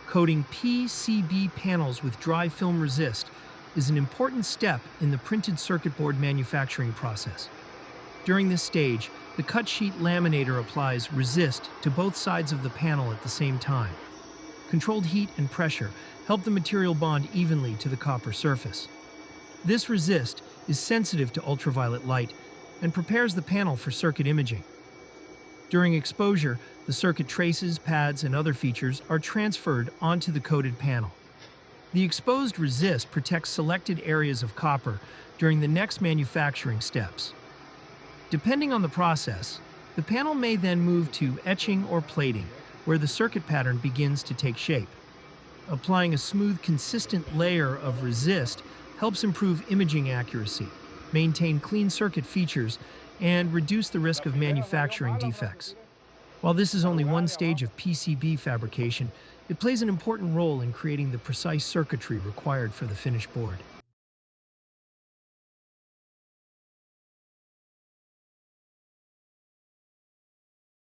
Coating PCB panels with dry film resist is an important step in the printed circuit board manufacturing process. During this stage, the cut sheet laminator applies resist to both sides of the panel at the same time. Controlled heat and pressure help the material bond evenly to the copper surface. This resist is sensitive to ultraviolet light and prepares the panel for circuit imaging. During exposure, the circuit traces, pads, and other features are transferred onto the coated panel. The exposed resist protects selected areas of copper during the next manufacturing steps. Depending on the process, the panel may then move to etching or plating, where the circuit pattern begins to take shape. Applying a smooth, consistent layer of resist helps improve imaging accuracy, maintain clean circuit features, and reduce the risk of manufacturing defects. While this is only one stage of PCB fabrication, it plays an important role in creating the precise circuitry required for the finished board.